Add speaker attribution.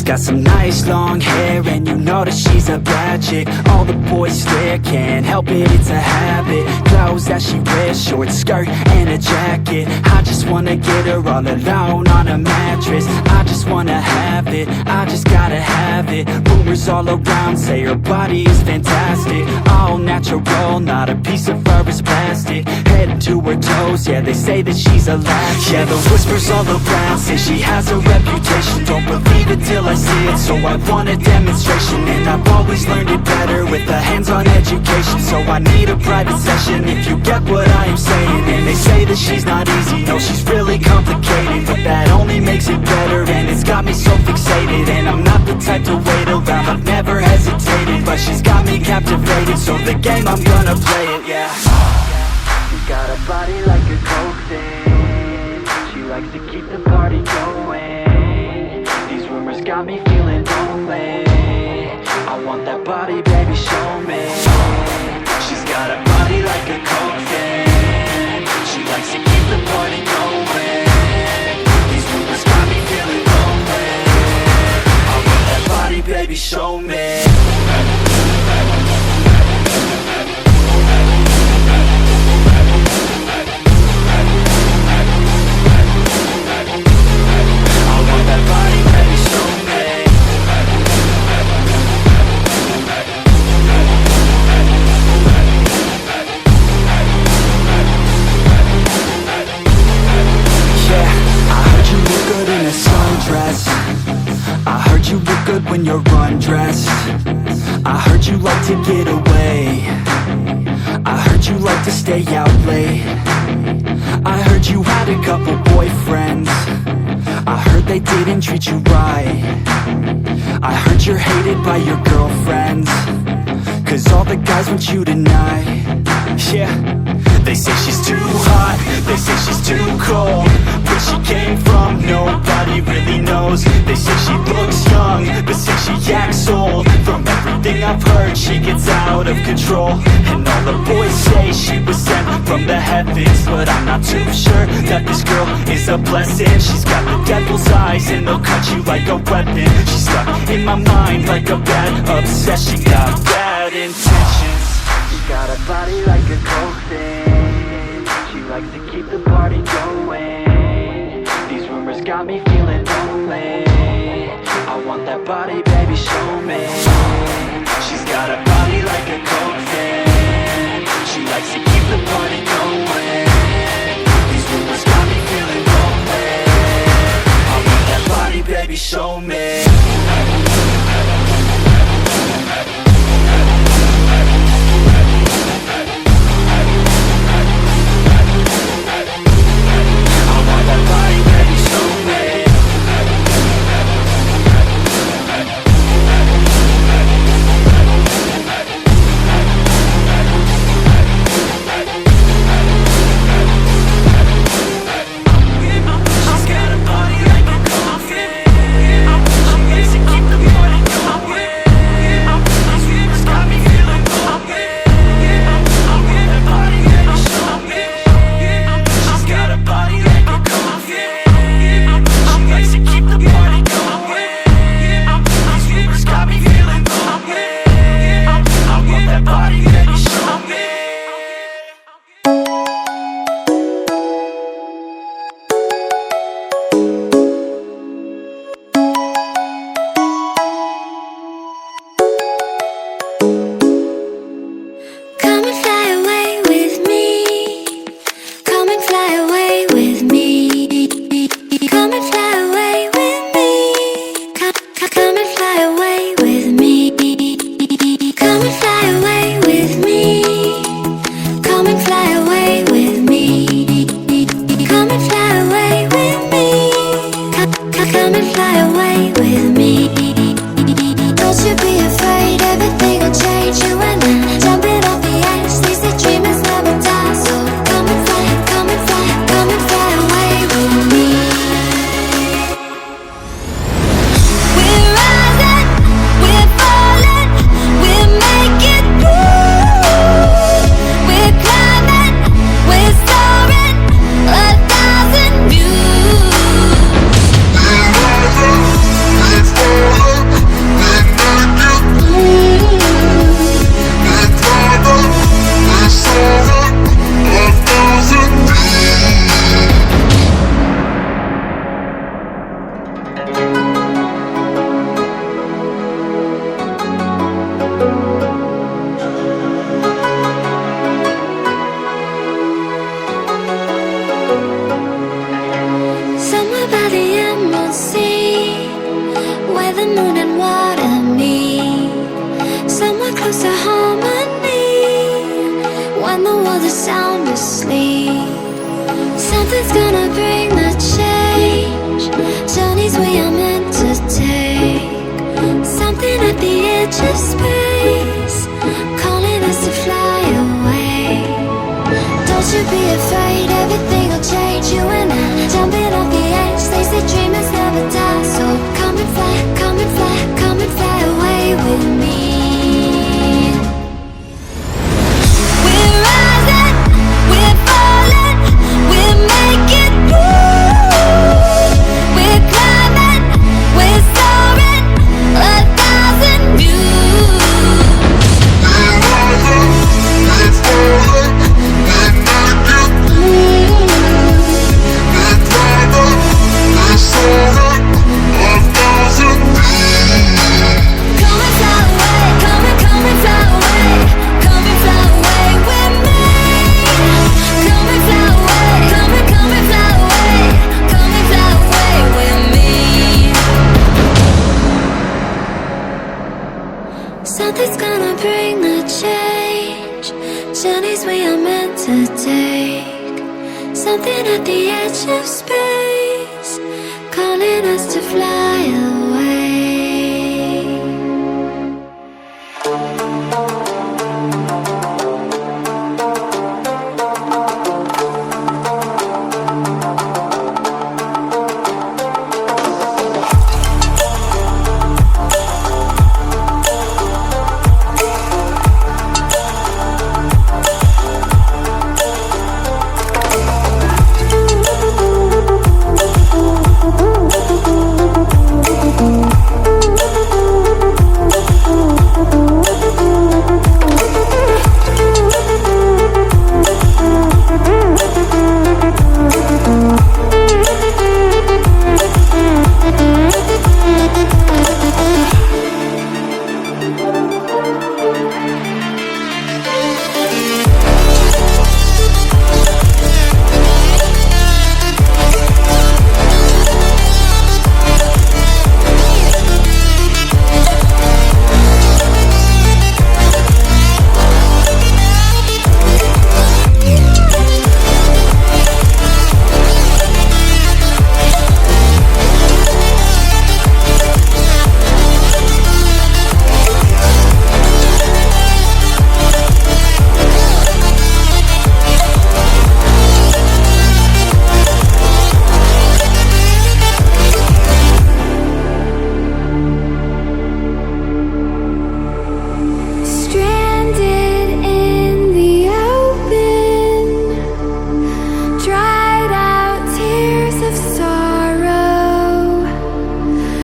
Speaker 1: She's got some nice long hair, and you know that she's a bad chick. All the boys stare, can't help it, it's a habit. Clothes that she wears, short skirt and a jacket. I just wanna get her all alone on a mattress. I just wanna have it, I just gotta have it. Rumors all around say her body is fantastic. All natural, not a piece of fur is plastic. Head to her toes, yeah, they say that she's a latch. Yeah, the whispers all around say she has a reputation. Don't believe it till I see it, so I want a demonstration. And I've always learned it better with a hands-on education. So I need a private session if you get what I am saying. And they say that she's not easy, no, she's really complicated. But that only makes it better, and it's got me so fixated. And I'm not the type to wait around, I've never hesitated. But she's got me captivated, so the game, I'm gonna play it, yeah. She's got a body like a coke thing. She likes to keep the party going. These rumors got me feeling lonely. I want that body, baby, show me. She's got a body like a coke thing. She likes to keep the party going. These rumors got me feeling lonely. I want that body, baby, show me. I heard you look good when you're undressed. I heard you like to get away. I heard you like to stay out late. I heard you had a couple boyfriends. I heard they didn't treat you right. I heard you're hated by your girlfriends, 'cause all the guys want you tonight. Yeah, they say she's too hot, they say she's too cold. Where she came from, nobody really knows. They say she looks young, but say she acts old. From everything I've heard, she gets out of control. And all the boys say she was sent from the heavens, but I'm not too sure that this girl is a blessing. She's got the devil's eyes, and they'll cut you like a weapon. She's stuck in my mind like a bad obsession. Got bad intentions. She's got a body like a coke thing. She likes to keep the party going. These rumors got me feeling lonely. I want that body, baby, show me. She's got a body like a coke thing. She likes to keep the party going. These rumors got me feeling lonely. I want that body, baby, show me.
Speaker 2: for the sound asleep. Something's gonna bring the change. Journeys we are meant to take. Something at the edge of space, calling us to fly away. Don't you be afraid, everything will change. You and I, jumping off the edge. They say dreamers never die, so come and fly, come and fly, come and fly away with me. We're rising, we're falling, we're making through. We're climbing, we're soaring, 1,000 views.
Speaker 3: We're rising, we're falling, we're making through. We're climbing, we're soaring, 1,000 views.
Speaker 2: Come and fly away, come and fly away, come and fly away with me. Come and fly away, come and fly away, come and fly away with me. Something's gonna bring the change. Journeys we are meant to take. Something at the edge of space, calling us to fly away.